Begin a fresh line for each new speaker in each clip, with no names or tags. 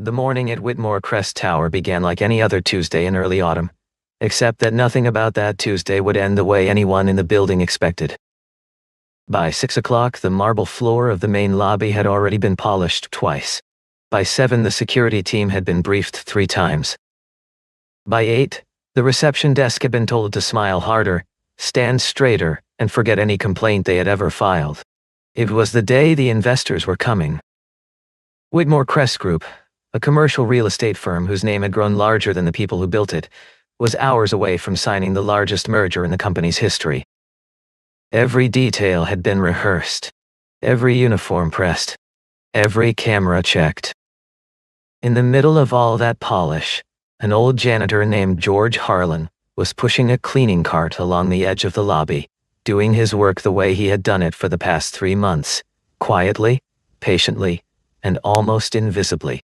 The morning at Whitmore Crest Tower began like any other Tuesday in early autumn, except that nothing about that Tuesday would end the way anyone in the building expected. By 6 o'clock, the marble floor of the main lobby had already been polished twice. By 7, the security team had been briefed 3 times. By 8, the reception desk had been told to smile harder, stand straighter, and forget any complaint they had ever filed. It was the day the investors were coming. Whitmore Crest Group, a commercial real estate firm whose name had grown larger than the people who built it, was hours away from signing the largest merger in the company's history. Every detail had been rehearsed, every uniform pressed, every camera checked. In the middle of all that polish, an old janitor named George Harlan was pushing a cleaning cart along the edge of the lobby, doing his work the way he had done it for the past 3 months, quietly, patiently, and almost invisibly.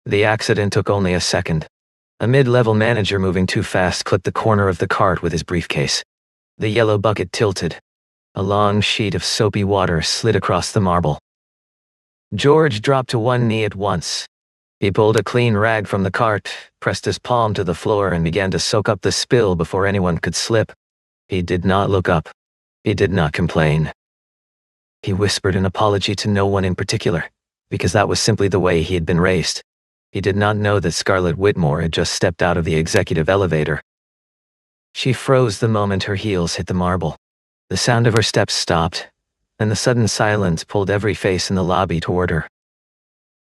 The accident took only a second. A mid-level manager moving too fast clipped the corner of the cart with his briefcase. The yellow bucket tilted. A long sheet of soapy water slid across the marble. George dropped to one knee at once. He pulled a clean rag from the cart, pressed his palm to the floor, and began to soak up the spill before anyone could slip. He did not look up. He did not complain. He whispered an apology to no one in particular, because that was simply the way he had been raised. He did not know that Scarlett Whitmore had just stepped out of the executive elevator. She froze the moment her heels hit the marble. The sound of her steps stopped, and the sudden silence pulled every face in the lobby toward her.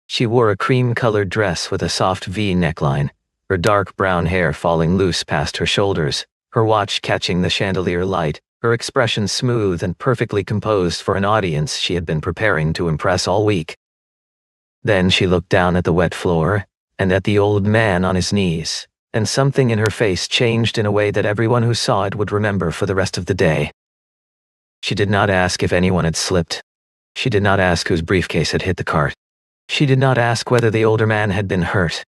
She wore a cream-colored dress with a soft V neckline, her dark brown hair falling loose past her shoulders, her watch catching the chandelier light, her expression smooth and perfectly composed for an audience she had been preparing to impress all week. Then she looked down at the wet floor, and at the old man on his knees, and something in her face changed in a way that everyone who saw it would remember for the rest of the day. She did not ask if anyone had slipped. She did not ask whose briefcase had hit the cart. She did not ask whether the older man had been hurt.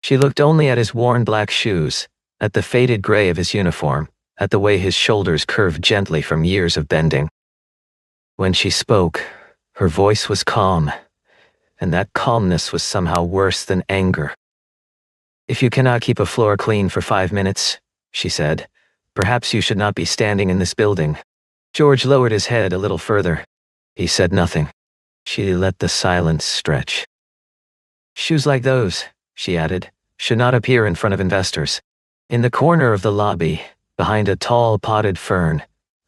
She looked only at his worn black shoes, at the faded gray of his uniform, at the way his shoulders curved gently from years of bending. When she spoke, her voice was calm, and that calmness was somehow worse than anger. "If you cannot keep a floor clean for 5 minutes," she said, "perhaps you should not be standing in this building." George lowered his head a little further. He said nothing. She let the silence stretch. "Shoes like those," she added, "should not appear in front of investors." In the corner of the lobby, behind a tall potted fern,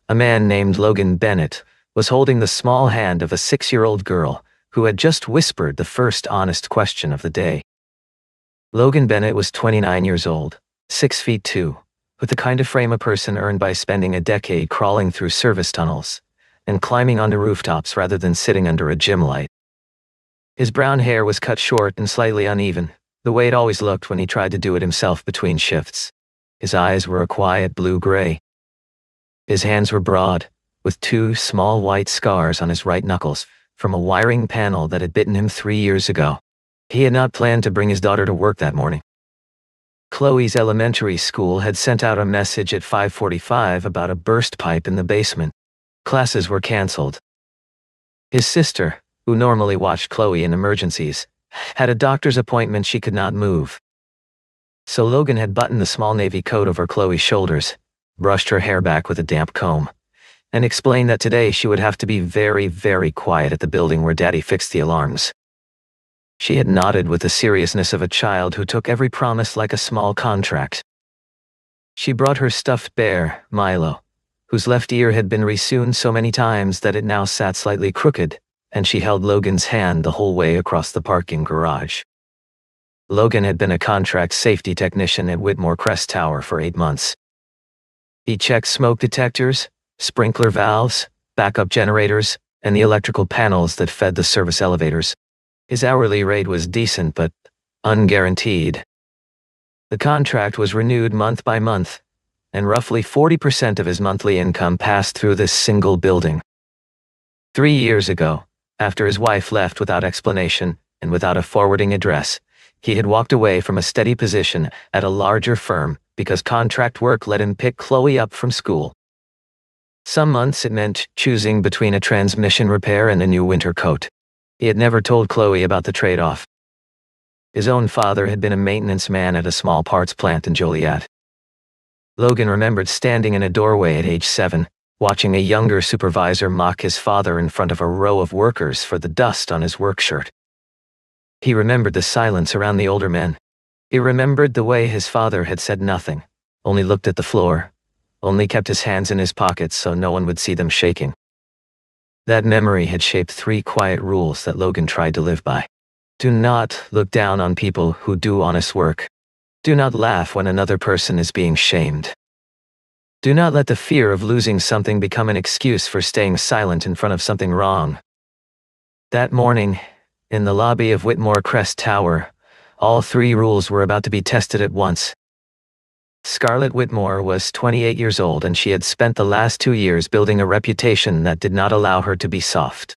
a man named Logan Bennett was holding the small hand of a 6-year-old girl who had just whispered the first honest question of the day. Logan Bennett was 29 years old, 6 feet 2, with the kind of frame a person earned by spending a decade crawling through service tunnels and climbing onto rooftops rather than sitting under a gym light. His brown hair was cut short and slightly uneven, the way it always looked when he tried to do it himself between shifts. His eyes were a quiet blue-gray. His hands were broad, with 2 small white scars on his right knuckles from a wiring panel that had bitten him 3 years ago. He had not planned to bring his daughter to work that morning. Chloe's elementary school had sent out a message at 5:45 about a burst pipe in the basement. Classes were canceled. His sister, who normally watched Chloe in emergencies, had a doctor's appointment she could not move. So Logan had buttoned the small navy coat over Chloe's shoulders, brushed her hair back with a damp comb, and explained that today she would have to be very, very quiet at the building where Daddy fixed the alarms. She had nodded with the seriousness of a child who took every promise like a small contract. She brought her stuffed bear, Milo, whose left ear had been resewn so many times that it now sat slightly crooked, and she held Logan's hand the whole way across the parking garage. Logan had been a contract safety technician at Whitmore Crest Tower for 8 months. He checked smoke detectors, sprinkler valves, backup generators, and the electrical panels that fed the service elevators. His hourly rate was decent but unguaranteed. The contract was renewed month by month, and roughly 40% of his monthly income passed through this single building. 3 years ago, after his wife left without explanation and without a forwarding address, he had walked away from a steady position at a larger firm because contract work let him pick Chloe up from school. Some months it meant choosing between a transmission repair and a new winter coat. He had never told Chloe about the trade-off. His own father had been a maintenance man at a small parts plant in Joliet. Logan remembered standing in a doorway at age 7, watching a younger supervisor mock his father in front of a row of workers for the dust on his work shirt. He remembered the silence around the older men. He remembered the way his father had said nothing, only looked at the floor, only kept his hands in his pockets so no one would see them shaking. That memory had shaped 3 quiet rules that Logan tried to live by. Do not look down on people who do honest work. Do not laugh when another person is being shamed. Do not let the fear of losing something become an excuse for staying silent in front of something wrong. That morning, in the lobby of Whitmore Crest Tower, all 3 rules were about to be tested at once. Scarlett Whitmore was 28 years old, and she had spent the last 2 years building a reputation that did not allow her to be soft.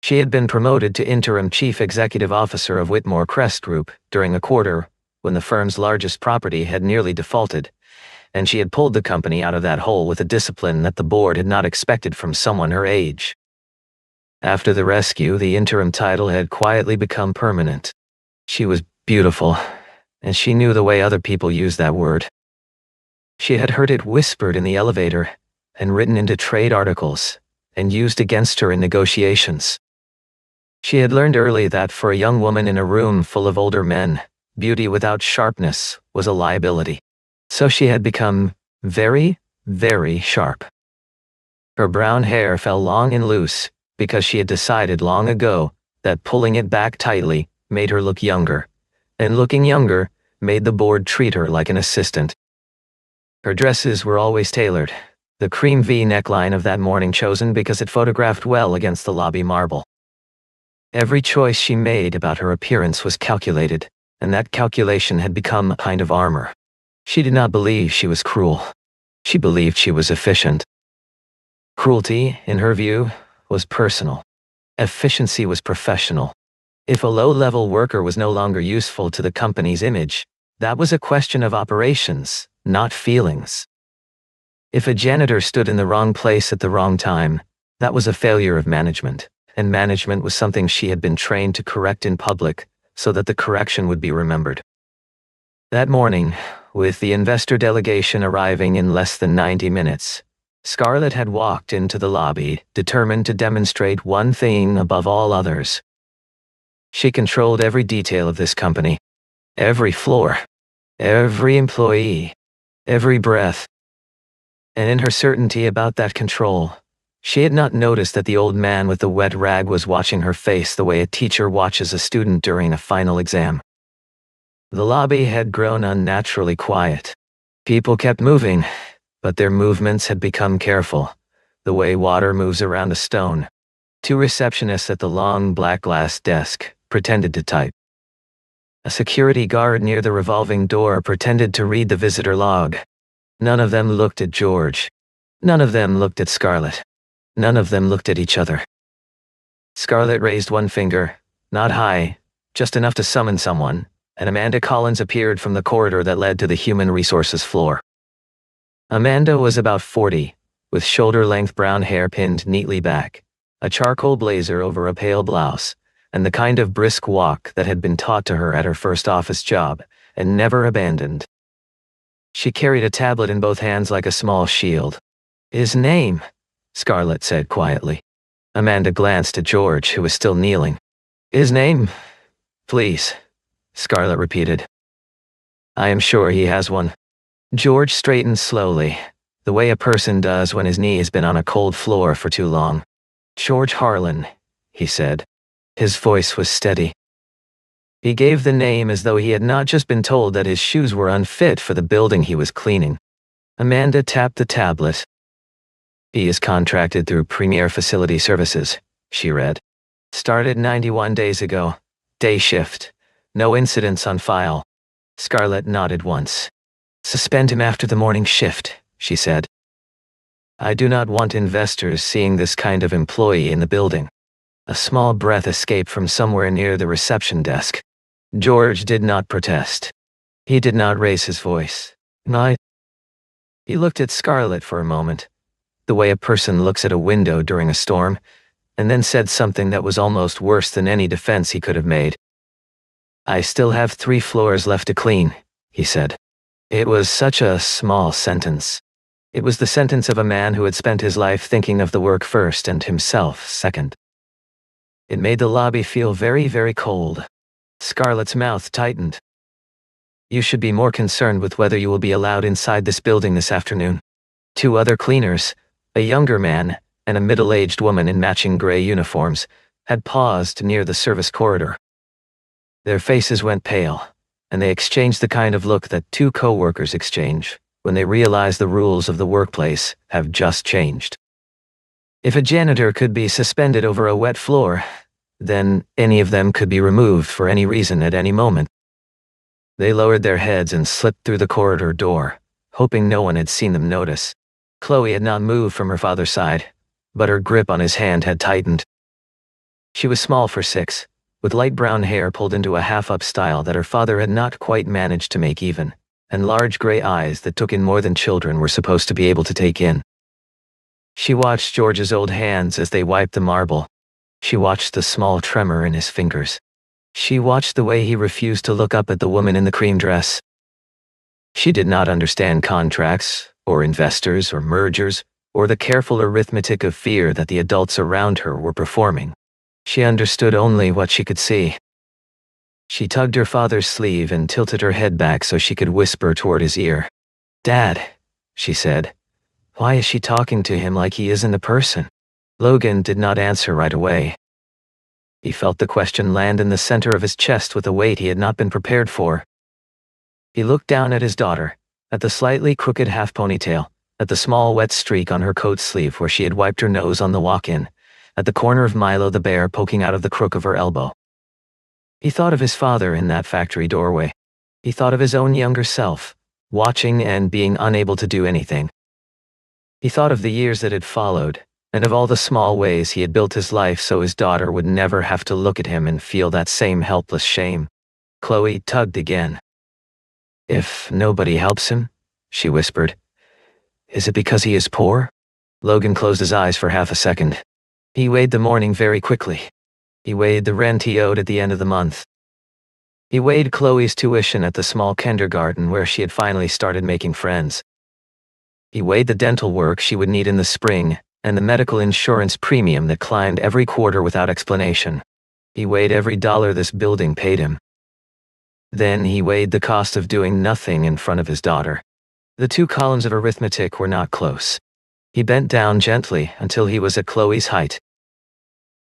She had been promoted to interim chief executive officer of Whitmore Crest Group during a quarter when the firm's largest property had nearly defaulted, and she had pulled the company out of that hole with a discipline that the board had not expected from someone her age. After the rescue, the interim title had quietly become permanent. She was beautiful, and she knew the way other people use that word. She had heard it whispered in the elevator, and written into trade articles, and used against her in negotiations. She had learned early that for a young woman in a room full of older men, beauty without sharpness was a liability. So she had become very, very sharp. Her brown hair fell long and loose because she had decided long ago that pulling it back tightly made her look younger, and looking younger made the board treat her like an assistant. Her dresses were always tailored, the cream V neckline of that morning chosen because it photographed well against the lobby marble. Every choice she made about her appearance was calculated, and that calculation had become a kind of armor. She did not believe she was cruel. She believed she was efficient. Cruelty, in her view, was personal. Efficiency was professional. If a low-level worker was no longer useful to the company's image, that was a question of operations, not feelings. If a janitor stood in the wrong place at the wrong time, that was a failure of management, and management was something she had been trained to correct in public so that the correction would be remembered. That morning, with the investor delegation arriving in less than 90 minutes, Scarlett had walked into the lobby, determined to demonstrate one thing above all others. She controlled every detail of this company, every floor, every employee, every breath. And in her certainty about that control, she had not noticed that the old man with the wet rag was watching her face the way a teacher watches a student during a final exam. The lobby had grown unnaturally quiet. People kept moving, but their movements had become careful, the way water moves around a stone. 2 receptionists at the long black glass desk pretended to type. A security guard near the revolving door pretended to read the visitor log. None of them looked at George. None of them looked at Scarlett. None of them looked at each other. Scarlett raised one finger, not high, just enough to summon someone, and Amanda Collins appeared from the corridor that led to the human resources floor. Amanda was about 40, with shoulder-length brown hair pinned neatly back, a charcoal blazer over a pale blouse, and the kind of brisk walk that had been taught to her at her first office job, and never abandoned. She carried a tablet in both hands like a small shield. "His name," Scarlett said quietly. Amanda glanced at George, who was still kneeling. "His name, please," Scarlett repeated. "I am sure he has one." George straightened slowly, the way a person does when his knee has been on a cold floor for too long. "George Harlan," he said. His voice was steady. He gave the name as though he had not just been told that his shoes were unfit for the building he was cleaning. Amanda tapped the tablet. "He is contracted through Premier Facility Services," she read. "Started 91 days ago. Day shift. No incidents on file." Scarlett nodded once. "Suspend him after the morning shift," she said. "I do not want investors seeing this kind of employee in the building." A small breath escaped from somewhere near the reception desk. George did not protest. He did not raise his voice. "No." He looked at Scarlett for a moment, the way a person looks at a window during a storm, and then said something that was almost worse than any defense he could have made. I still have 3 floors left to clean, he said. It was such a small sentence. It was the sentence of a man who had spent his life thinking of the work first and himself second. It made the lobby feel very, very cold. Scarlett's mouth tightened. You should be more concerned with whether you will be allowed inside this building this afternoon. 2 other cleaners, a younger man and a middle-aged woman in matching gray uniforms, had paused near the service corridor. Their faces went pale, and they exchanged the kind of look that 2 co-workers exchange when they realize the rules of the workplace have just changed. If a janitor could be suspended over a wet floor, then any of them could be removed for any reason at any moment. They lowered their heads and slipped through the corridor door, hoping no one had seen them notice. Chloe had not moved from her father's side, but her grip on his hand had tightened. She was small for 6, with light brown hair pulled into a half-up style that her father had not quite managed to make even, and large gray eyes that took in more than children were supposed to be able to take in. She watched George's old hands as they wiped the marble. She watched the small tremor in his fingers. She watched the way he refused to look up at the woman in the cream dress. She did not understand contracts, or investors, or mergers, or the careful arithmetic of fear that the adults around her were performing. She understood only what she could see. She tugged her father's sleeve and tilted her head back so she could whisper toward his ear. "Dad," she said. Why is she talking to him like he isn't a person? Logan did not answer right away. He felt the question land in the center of his chest with a weight he had not been prepared for. He looked down at his daughter, at the slightly crooked half ponytail, at the small wet streak on her coat sleeve where she had wiped her nose on the walk-in, at the corner of Milo the bear poking out of the crook of her elbow. He thought of his father in that factory doorway. He thought of his own younger self, watching and being unable to do anything. He thought of the years that had followed, and of all the small ways he had built his life so his daughter would never have to look at him and feel that same helpless shame. Chloe tugged again. "If nobody helps him," she whispered, "is it because he is poor?" Logan closed his eyes for half a second. He weighed the morning very quickly. He weighed the rent he owed at the end of the month. He weighed Chloe's tuition at the small kindergarten where she had finally started making friends. He weighed the dental work she would need in the spring and the medical insurance premium that climbed every quarter without explanation. He weighed every dollar this building paid him. Then he weighed the cost of doing nothing in front of his daughter. The 2 columns of arithmetic were not close. He bent down gently until he was at Chloe's height.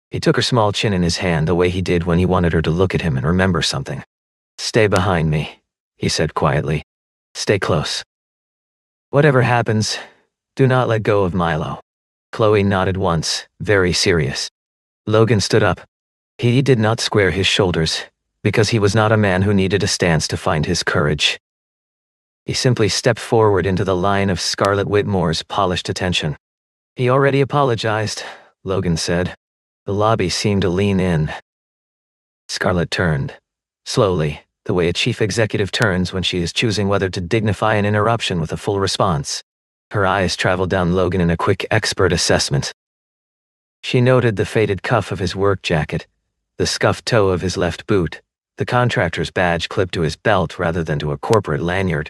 He took her small chin in his hand the way he did when he wanted her to look at him and remember something. "Stay behind me," he said quietly. "Stay close. Whatever happens, do not let go of Milo." Chloe nodded once, very serious. Logan stood up. He did not square his shoulders, because he was not a man who needed a stance to find his courage. He simply stepped forward into the line of Scarlett Whitmore's polished attention. "He already apologized," Logan said. The lobby seemed to lean in. Scarlett turned, slowly, the way a chief executive turns when she is choosing whether to dignify an interruption with a full response. Her eyes traveled down Logan in a quick expert assessment. She noted the faded cuff of his work jacket, the scuffed toe of his left boot, the contractor's badge clipped to his belt rather than to a corporate lanyard.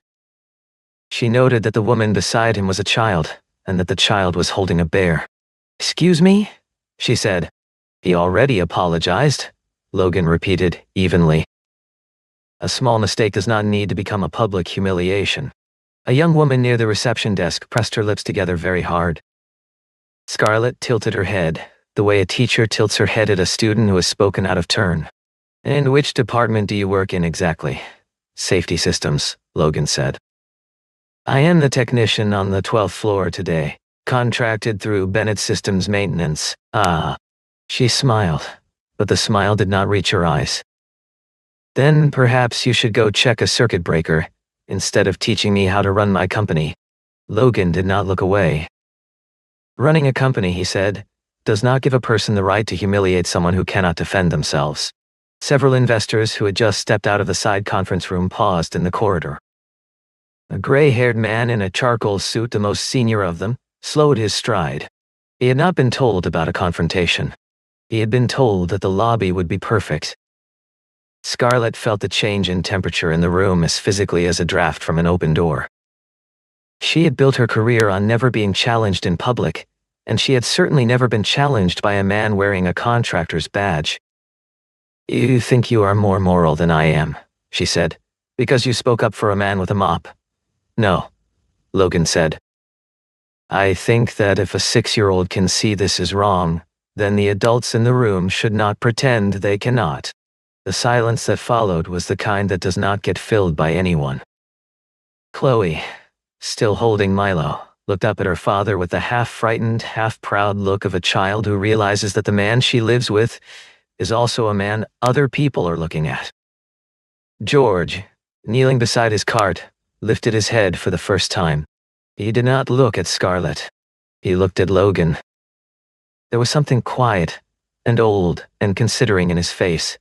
She noted that the woman beside him was a child, and that the child was holding a bear. "Excuse me?" she said. "He already apologized," Logan repeated, evenly. A small mistake does not need to become a public humiliation. A young woman near the reception desk pressed her lips together very hard. Scarlett tilted her head, the way a teacher tilts her head at a student who has spoken out of turn. "And which department do you work in exactly?" "Safety systems," Logan said. "I am the technician on the 12th floor today, contracted through Bennett Systems Maintenance." "Ah." She smiled, but the smile did not reach her eyes. "Then perhaps you should go check a circuit breaker, instead of teaching me how to run my company." Logan did not look away. "Running a company," he said, "does not give a person the right to humiliate someone who cannot defend themselves." Several investors who had just stepped out of the side conference room paused in the corridor. A gray-haired man in a charcoal suit, the most senior of them, slowed his stride. He had not been told about a confrontation. He had been told that the lobby would be perfect. Scarlett felt the change in temperature in the room as physically as a draft from an open door. She had built her career on never being challenged in public, and she had certainly never been challenged by a man wearing a contractor's badge. "You think you are more moral than I am," she said, "because you spoke up for a man with a mop." "No," Logan said. "I think that if a 6-year-old can see this is wrong, then the adults in the room should not pretend they cannot." The silence that followed was the kind that does not get filled by anyone. Chloe, still holding Milo, looked up at her father with the half-frightened, half-proud look of a child who realizes that the man she lives with is also a man other people are looking at. George, kneeling beside his cart, lifted his head for the first time. He did not look at Scarlett. He looked at Logan. There was something quiet and old and considering in his face,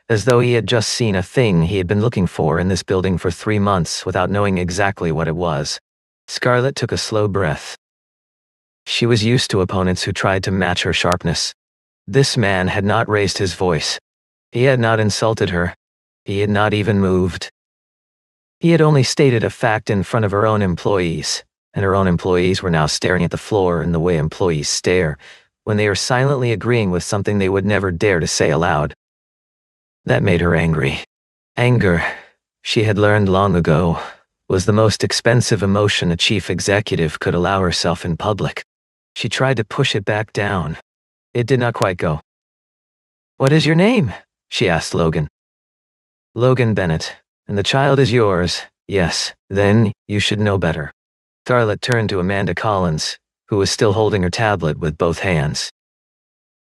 as though he had just seen a thing he had been looking for in this building for 3 months without knowing exactly what it was. Scarlett took a slow breath. She was used to opponents who tried to match her sharpness. This man had not raised his voice. He had not insulted her. He had not even moved. He had only stated a fact in front of her own employees, and her own employees were now staring at the floor in the way employees stare when they are silently agreeing with something they would never dare to say aloud. That made her angry. Anger, she had learned long ago, was the most expensive emotion a chief executive could allow herself in public. She tried to push it back down. It did not quite go. "What is your name?" she asked Logan. "Logan Bennett, and the child is yours. Yes, then you should know better." Scarlett turned to Amanda Collins, who was still holding her tablet with both hands.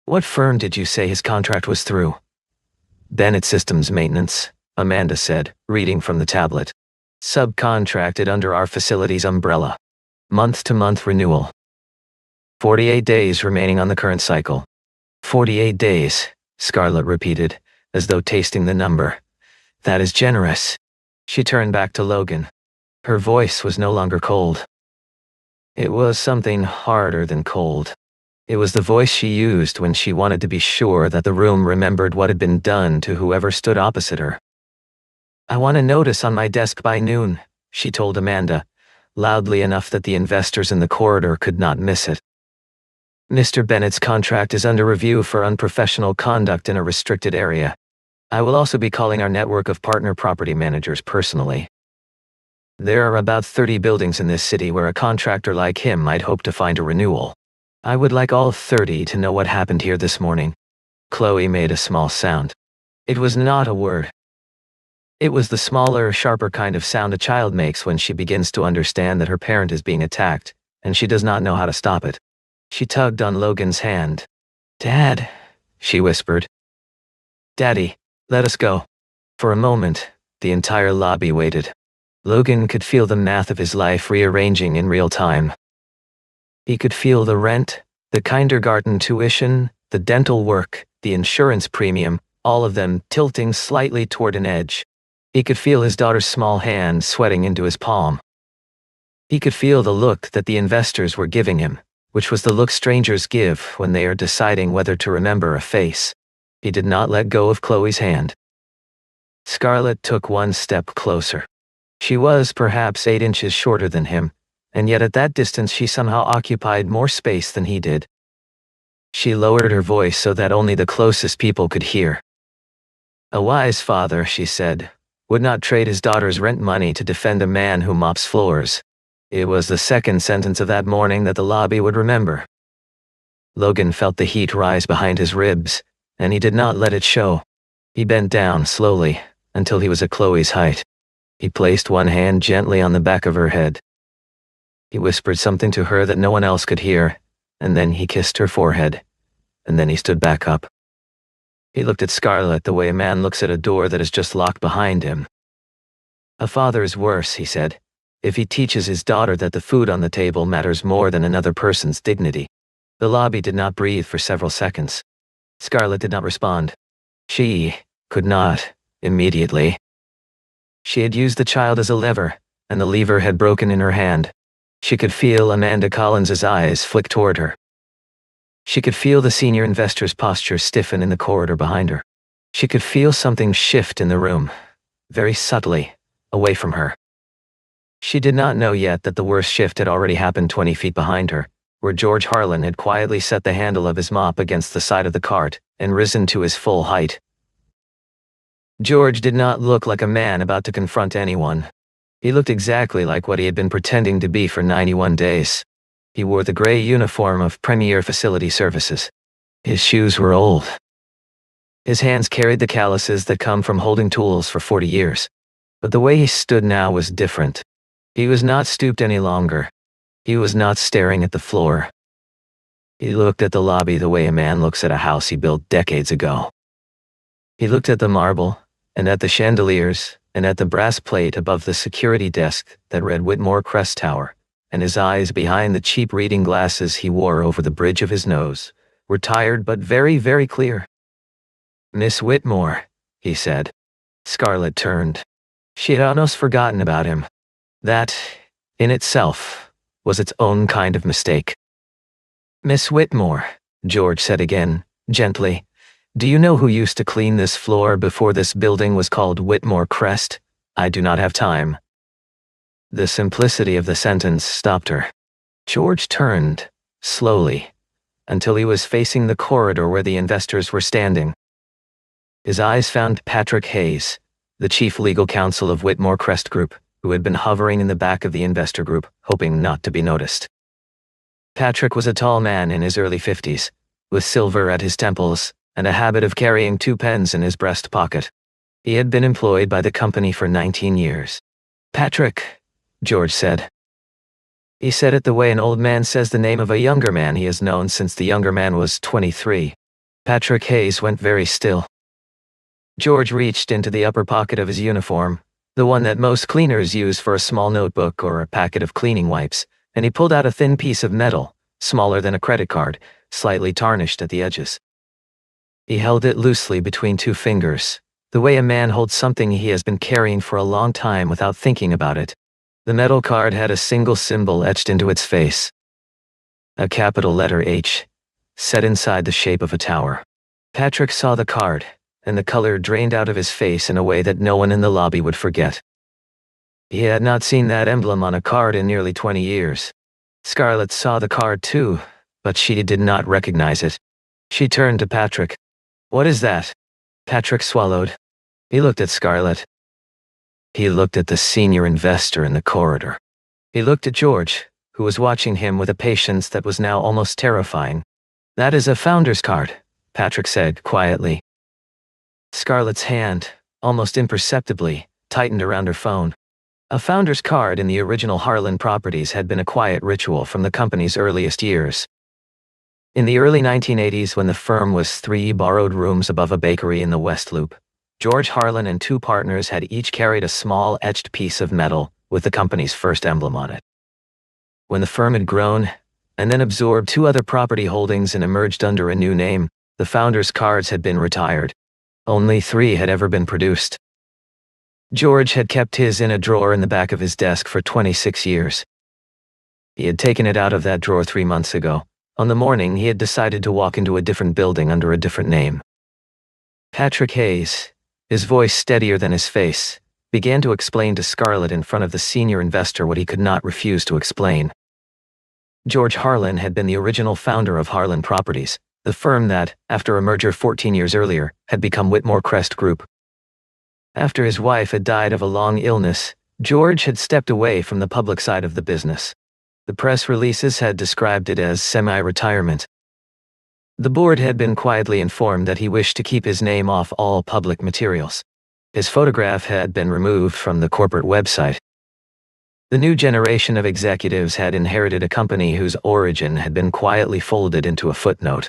"What firm did you say his contract was through?" "Bennett Systems Maintenance," Amanda said, reading from the tablet. "Subcontracted under our facility's umbrella. Month-to-month renewal. 48 days remaining on the current cycle." 48 days, Scarlett repeated, as though tasting the number. "That is generous." She turned back to Logan. Her voice was no longer cold. It was something harder than cold. It was the voice she used when she wanted to be sure that the room remembered what had been done to whoever stood opposite her. "I want a notice on my desk by noon," she told Amanda, loudly enough that the investors in the corridor could not miss it. "Mr. Bennett's contract is under review for unprofessional conduct in a restricted area. I will also be calling our network of partner property managers personally. There are about 30 buildings in this city where a contractor like him might hope to find a renewal. I would like all 30 to know what happened here this morning." Chloe made a small sound. It was not a word. It was the smaller, sharper kind of sound a child makes when she begins to understand that her parent is being attacked, and she does not know how to stop it. She tugged on Logan's hand. "Dad," she whispered. "Daddy, let us go." For a moment, the entire lobby waited. Logan could feel the math of his life rearranging in real time. He could feel the rent, the kindergarten tuition, the dental work, the insurance premium, all of them tilting slightly toward an edge. He could feel his daughter's small hand sweating into his palm. He could feel the look that the investors were giving him, which was the look strangers give when they are deciding whether to remember a face. He did not let go of Chloe's hand. Scarlett took one step closer. She was perhaps 8 inches shorter than him, and yet at that distance she somehow occupied more space than he did. She lowered her voice so that only the closest people could hear. "A wise father," she said, "would not trade his daughter's rent money to defend a man who mops floors." It was the second sentence of that morning that the lobby would remember. Logan felt the heat rise behind his ribs, and he did not let it show. He bent down slowly until he was at Chloe's height. He placed one hand gently on the back of her head. He whispered something to her that no one else could hear, and then he kissed her forehead, and then he stood back up. He looked at Scarlett the way a man looks at a door that is just locked behind him. "A father is worse," he said, "if he teaches his daughter that the food on the table matters more than another person's dignity." The lobby did not breathe for several seconds. Scarlett did not respond. She could not, immediately. She had used the child as a lever, and the lever had broken in her hand. She could feel Amanda Collins's eyes flick toward her. She could feel the senior investor's posture stiffen in the corridor behind her. She could feel something shift in the room, very subtly, away from her. She did not know yet that the worst shift had already happened 20 feet behind her, where George Harlan had quietly set the handle of his mop against the side of the cart and risen to his full height. George did not look like a man about to confront anyone. He looked exactly like what he had been pretending to be for 91 days. He wore the gray uniform of Premier Facility Services. His shoes were old. His hands carried the calluses that come from holding tools for 40 years. But the way he stood now was different. He was not stooped any longer. He was not staring at the floor. He looked at the lobby the way a man looks at a house he built decades ago. He looked at the marble, and at the chandeliers, and at the brass plate above the security desk that read Whitmore Crest Tower, and his eyes behind the cheap reading glasses he wore over the bridge of his nose were tired but very, very clear. "Miss Whitmore," he said. Scarlett turned. She had almost forgotten about him. That, in itself, was its own kind of mistake. "Miss Whitmore," George said again, gently, "do you know who used to clean this floor before this building was called Whitmore Crest? I do not have time." The simplicity of the sentence stopped her. George turned, slowly, until he was facing the corridor where the investors were standing. His eyes found Patrick Hayes, the chief legal counsel of Whitmore Crest Group, who had been hovering in the back of the investor group, hoping not to be noticed. Patrick was a tall man in his early 50s, with silver at his temples and a habit of carrying 2 pens in his breast pocket. He had been employed by the company for 19 years. "Patrick," George said. He said it the way an old man says the name of a younger man he has known since the younger man was 23. Patrick Hayes went very still. George reached into the upper pocket of his uniform, the one that most cleaners use for a small notebook or a packet of cleaning wipes, and he pulled out a thin piece of metal, smaller than a credit card, slightly tarnished at the edges. He held it loosely between 2 fingers, the way a man holds something he has been carrying for a long time without thinking about it. The metal card had a single symbol etched into its face. A capital letter H, set inside the shape of a tower. Patrick saw the card, and the color drained out of his face in a way that no one in the lobby would forget. He had not seen that emblem on a card in nearly 20 years. Scarlett saw the card too, but she did not recognize it. She turned to Patrick. "What is that?" Patrick swallowed. He looked at Scarlett. He looked at the senior investor in the corridor. He looked at George, who was watching him with a patience that was now almost terrifying. "That is a founder's card," Patrick said quietly. Scarlett's hand, almost imperceptibly, tightened around her phone. A founder's card in the original Harlan properties had been a quiet ritual from the company's earliest years. In the early 1980s, when the firm was 3 borrowed rooms above a bakery in the West Loop, George Harlan and 2 partners had each carried a small etched piece of metal with the company's first emblem on it. When the firm had grown, and then absorbed 2 other property holdings and emerged under a new name, the founders' cards had been retired. Only 3 had ever been produced. George had kept his in a drawer in the back of his desk for 26 years. He had taken it out of that drawer 3 months ago, on the morning he had decided to walk into a different building under a different name. Patrick Hayes, his voice steadier than his face, began to explain to Scarlett in front of the senior investor what he could not refuse to explain. George Harlan had been the original founder of Harlan Properties, the firm that, after a merger 14 years earlier, had become Whitmore Crest Group. After his wife had died of a long illness, George had stepped away from the public side of the business. The press releases had described it as semi-retirement. The board had been quietly informed that he wished to keep his name off all public materials. His photograph had been removed from the corporate website. The new generation of executives had inherited a company whose origin had been quietly folded into a footnote.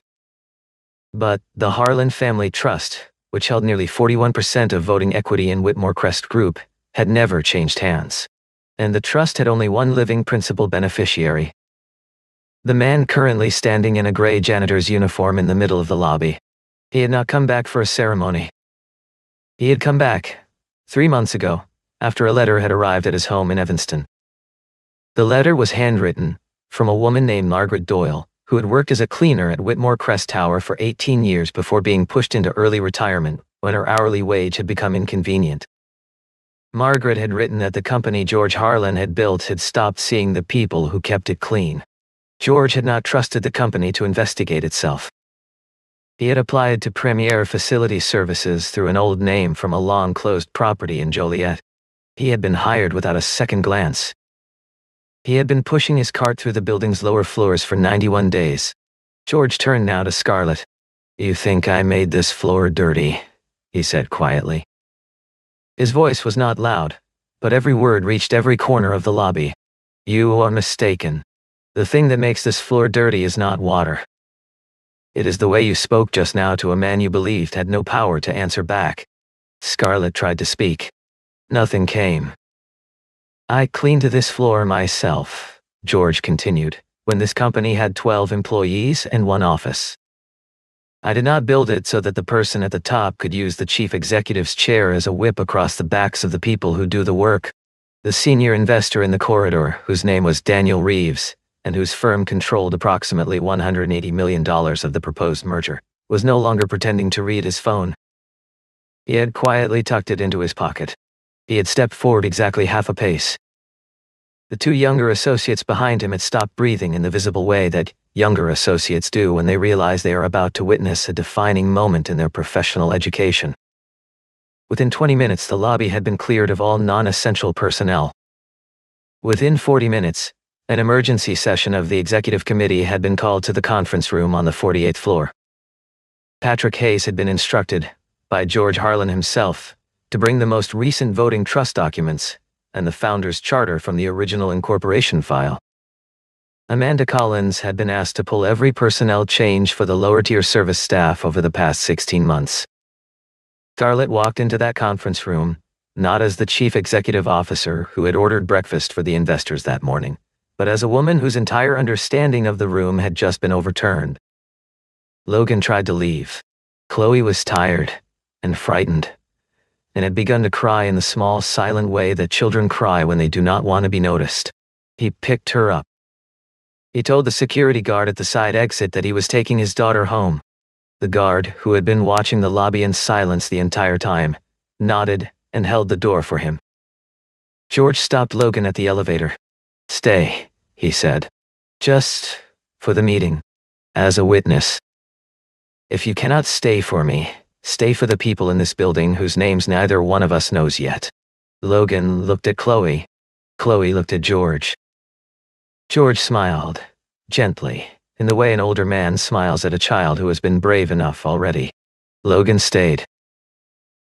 But the Harlan Family Trust, which held nearly 41% of voting equity in Whitmore Crest Group, had never changed hands. And the trust had only one living principal beneficiary. The man currently standing in a gray janitor's uniform in the middle of the lobby. He had not come back for a ceremony. He had come back, 3 months ago, after a letter had arrived at his home in Evanston. The letter was handwritten, from a woman named Margaret Doyle, who had worked as a cleaner at Whitmore Crest Tower for 18 years before being pushed into early retirement when her hourly wage had become inconvenient. Margaret had written that the company George Harlan had built had stopped seeing the people who kept it clean. George had not trusted the company to investigate itself. He had applied to Premier Facility Services through an old name from a long-closed property in Joliet. He had been hired without a second glance. He had been pushing his cart through the building's lower floors for 91 days. George turned now to Scarlett. "You think I made this floor dirty?" he said quietly. His voice was not loud, but every word reached every corner of the lobby. "You are mistaken. The thing that makes this floor dirty is not water. It is the way you spoke just now to a man you believed had no power to answer back." Scarlett tried to speak. Nothing came. "I cleaned this floor myself," George continued, "when this company had 12 employees and 1 office. I did not build it so that the person at the top could use the chief executive's chair as a whip across the backs of the people who do the work." The senior investor in the corridor, whose name was Daniel Reeves, and whose firm controlled approximately $180 million of the proposed merger, was no longer pretending to read his phone. He had quietly tucked it into his pocket. He had stepped forward exactly half a pace. The 2 younger associates behind him had stopped breathing in the visible way that younger associates do when they realize they are about to witness a defining moment in their professional education. Within 20 minutes, the lobby had been cleared of all non-essential personnel. Within 40 minutes, an emergency session of the executive committee had been called to the conference room on the 48th floor. Patrick Hayes had been instructed, by George Harlan himself, to bring the most recent voting trust documents and the founder's charter from the original incorporation file. Amanda Collins had been asked to pull every personnel change for the lower-tier service staff over the past 16 months. Scarlett walked into that conference room, not as the chief executive officer who had ordered breakfast for the investors that morning, but as a woman whose entire understanding of the room had just been overturned. Logan tried to leave. Chloe was tired and frightened, and had begun to cry in the small, silent way that children cry when they do not want to be noticed. He picked her up. He told the security guard at the side exit that he was taking his daughter home. The guard, who had been watching the lobby in silence the entire time, nodded and held the door for him. George stopped Logan at the elevator. "Stay," he said. "Just for the meeting. As a witness. If you cannot stay for me, stay for the people in this building whose names neither one of us knows yet." Logan looked at Chloe. Chloe looked at George. George smiled, gently, in the way an older man smiles at a child who has been brave enough already. Logan stayed.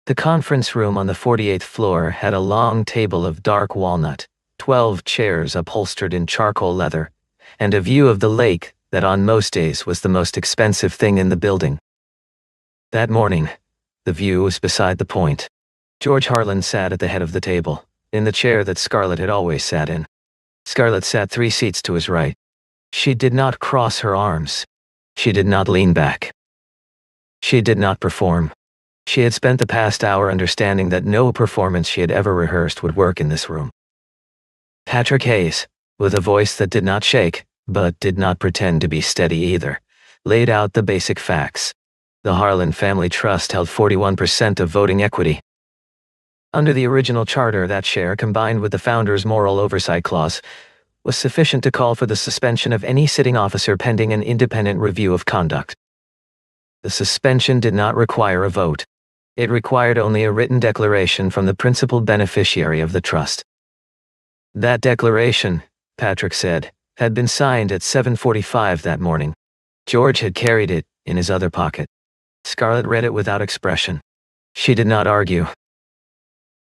The conference room on the 48th floor had a long table of dark walnut, 12 chairs upholstered in charcoal leather, and a view of the lake that on most days was the most expensive thing in the building. That morning, the view was beside the point. George Harlan sat at the head of the table, in the chair that Scarlett had always sat in. Scarlett sat 3 seats to his right. She did not cross her arms. She did not lean back. She did not perform. She had spent the past hour understanding that no performance she had ever rehearsed would work in this room. Patrick Hayes, with a voice that did not shake, but did not pretend to be steady either, laid out the basic facts. The Harlan Family Trust held 41% of voting equity. Under the original charter, that share, combined with the founder's moral oversight clause, was sufficient to call for the suspension of any sitting officer pending an independent review of conduct. The suspension did not require a vote. It required only a written declaration from the principal beneficiary of the trust. That declaration, Patrick said, had been signed at 7:45 that morning. George had carried it in his other pocket. Scarlett read it without expression. She did not argue.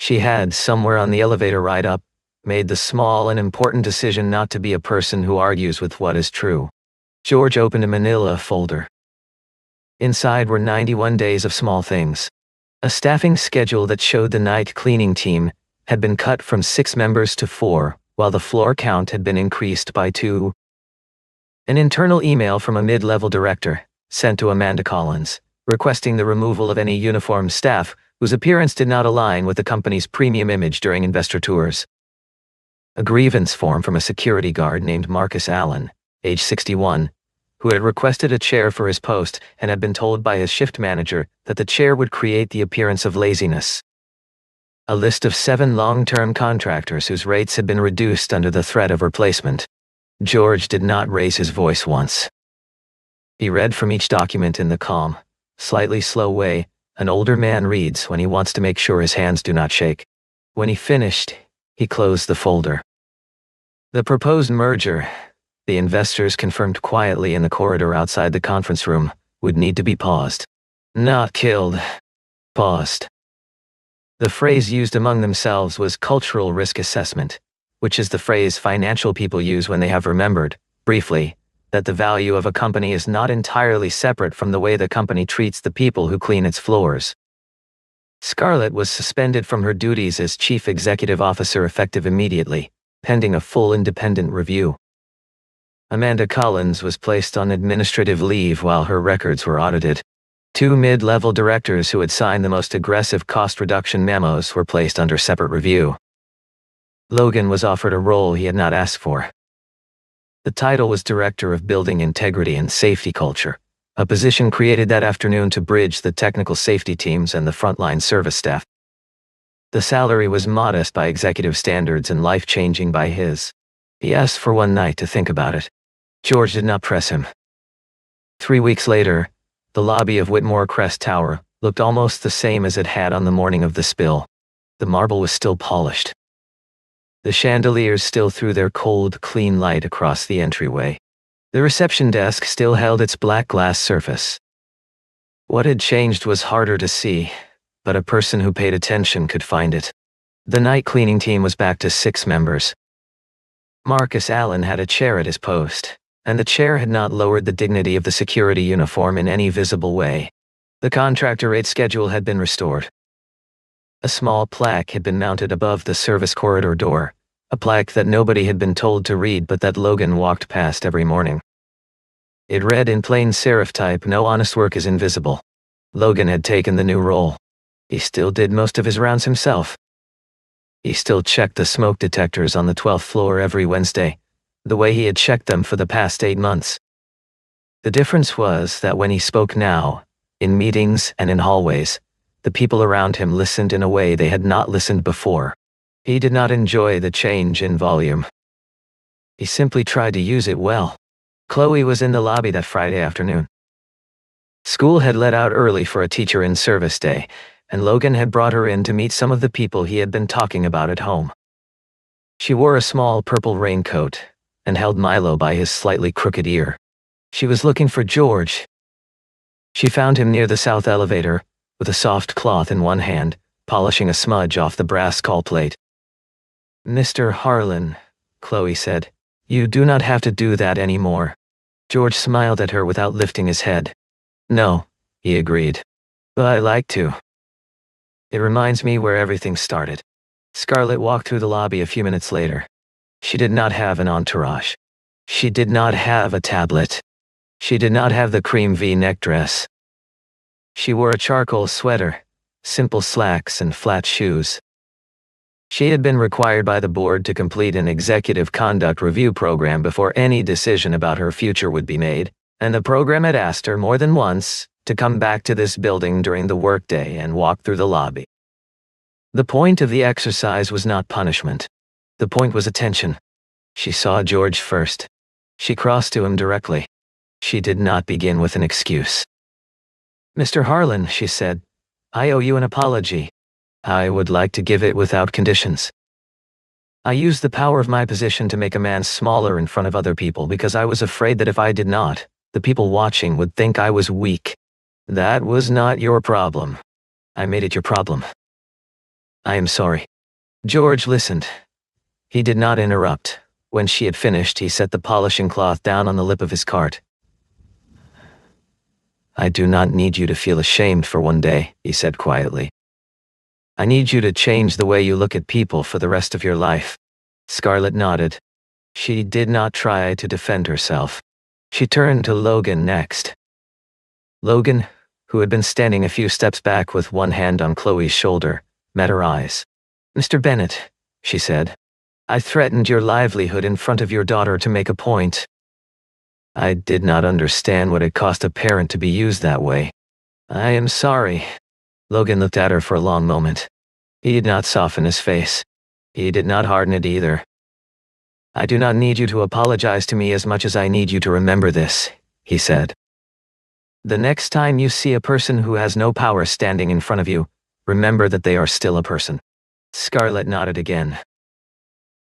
She had, somewhere on the elevator ride up, made the small and important decision not to be a person who argues with what is true. George opened a manila folder. Inside were 91 days of small things. A staffing schedule that showed the night cleaning team had been cut from 6 members to 4, while the floor count had been increased by 2. An internal email from a mid-level director, sent to Amanda Collins, requesting the removal of any uniformed staff whose appearance did not align with the company's premium image during investor tours. A grievance form from a security guard named Marcus Allen, age 61, who had requested a chair for his post and had been told by his shift manager that the chair would create the appearance of laziness. A list of 7 long-term contractors whose rates had been reduced under the threat of replacement. George did not raise his voice once. He read from each document in the calm, slightly slow way an older man reads when he wants to make sure his hands do not shake. When he finished, he closed the folder. The proposed merger, the investors confirmed quietly in the corridor outside the conference room, would need to be paused. Not killed. Paused. The phrase used among themselves was cultural risk assessment, which is the phrase financial people use when they have remembered, briefly, that the value of a company is not entirely separate from the way the company treats the people who clean its floors. Scarlett was suspended from her duties as chief executive officer effective immediately, pending a full independent review. Amanda Collins was placed on administrative leave while her records were audited. 2 mid-level directors who had signed the most aggressive cost reduction memos were placed under separate review. Logan was offered a role he had not asked for. The title was Director of Building Integrity and Safety Culture, a position created that afternoon to bridge the technical safety teams and the frontline service staff. The salary was modest by executive standards and life-changing by his. He asked for one night to think about it. George did not press him. 3 weeks later, the lobby of Whitmore Crest Tower looked almost the same as it had on the morning of the spill. The marble was still polished. The chandeliers still threw their cold, clean light across the entryway. The reception desk still held its black glass surface. What had changed was harder to see, but a person who paid attention could find it. The night cleaning team was back to 6 members. Marcus Allen had a chair at his post, and the chair had not lowered the dignity of the security uniform in any visible way. The contractor rate schedule had been restored. A small plaque had been mounted above the service corridor door, a plaque that nobody had been told to read but that Logan walked past every morning. It read in plain serif type, "No honest work is invisible." Logan had taken the new role. He still did most of his rounds himself. He still checked the smoke detectors on the 12th floor every Wednesday, the way he had checked them for the past 8 months. The difference was that when he spoke now, in meetings and in hallways, the people around him listened in a way they had not listened before. He did not enjoy the change in volume. He simply tried to use it well. Chloe was in the lobby that Friday afternoon. School had let out early for a teacher in service day, and Logan had brought her in to meet some of the people he had been talking about at home. She wore a small purple raincoat and held Milo by his slightly crooked ear. She was looking for George. She found him near the south elevator, with a soft cloth in one hand, polishing a smudge off the brass call plate. "Mr. Harlan," Chloe said, "you do not have to do that anymore." George smiled at her without lifting his head. "No," he agreed. "But I like to. It reminds me where everything started." Scarlett walked through the lobby a few minutes later. She did not have an entourage. She did not have a tablet. She did not have the cream V-neck dress. She wore a charcoal sweater, simple slacks, and flat shoes. She had been required by the board to complete an executive conduct review program before any decision about her future would be made, and the program had asked her more than once to come back to this building during the workday and walk through the lobby. The point of the exercise was not punishment. The point was attention. She saw George first. She crossed to him directly. She did not begin with an excuse. "Mr. Harlan," she said, "I owe you an apology. I would like to give it without conditions. I used the power of my position to make a man smaller in front of other people because I was afraid that if I did not, the people watching would think I was weak. That was not your problem. I made it your problem. I am sorry." George listened. He did not interrupt. When she had finished, he set the polishing cloth down on the lip of his cart. "I do not need you to feel ashamed for one day," he said quietly. "I need you to change the way you look at people for the rest of your life." Scarlett nodded. She did not try to defend herself. She turned to Logan next. Logan, who had been standing a few steps back with one hand on Chloe's shoulder, met her eyes. "Mr. Bennett," she said, "I threatened your livelihood in front of your daughter to make a point." I did not understand what it cost a parent to be used that way. I am sorry. Logan looked at her for a long moment. He did not soften his face. He did not harden it either. I do not need you to apologize to me as much as I need you to remember this, he said. The next time you see a person who has no power standing in front of you, remember that they are still a person. Scarlett nodded again.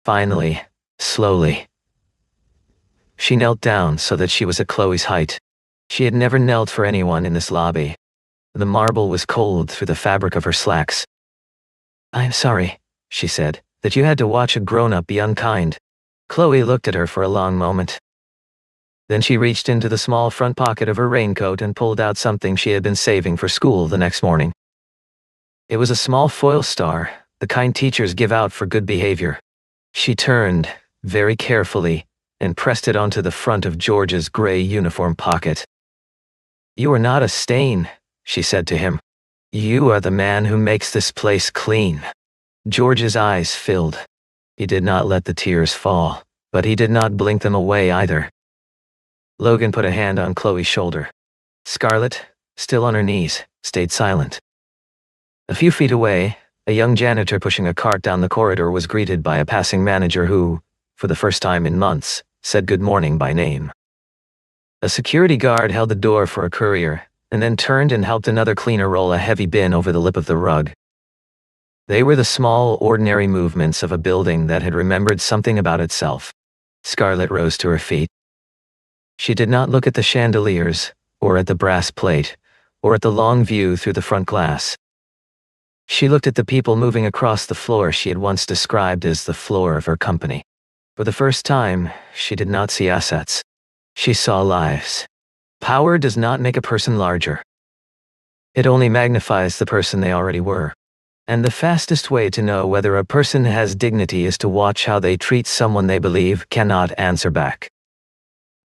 Finally, slowly, she knelt down so that she was at Chloe's height. She had never knelt for anyone in this lobby. The marble was cold through the fabric of her slacks. I am sorry, she said, that you had to watch a grown-up be unkind. Chloe looked at her for a long moment. Then she reached into the small front pocket of her raincoat and pulled out something she had been saving for school the next morning. It was a small foil star, the kind teachers give out for good behavior. She turned, very carefully, and pressed it onto the front of George's gray uniform pocket. You are not a stain, she said to him. You are the man who makes this place clean. George's eyes filled. He did not let the tears fall, but he did not blink them away either. Logan put a hand on Chloe's shoulder. Scarlett, still on her knees, stayed silent. A few feet away, a young janitor pushing a cart down the corridor was greeted by a passing manager who, for the first time in months, said good morning by name. A security guard held the door for a courier, and then turned and helped another cleaner roll a heavy bin over the lip of the rug. They were the small, ordinary movements of a building that had remembered something about itself. Scarlett rose to her feet. She did not look at the chandeliers, or at the brass plate, or at the long view through the front glass. She looked at the people moving across the floor she had once described as the floor of her company. For the first time, she did not see assets. She saw lives. Power does not make a person larger. It only magnifies the person they already were. And the fastest way to know whether a person has dignity is to watch how they treat someone they believe cannot answer back.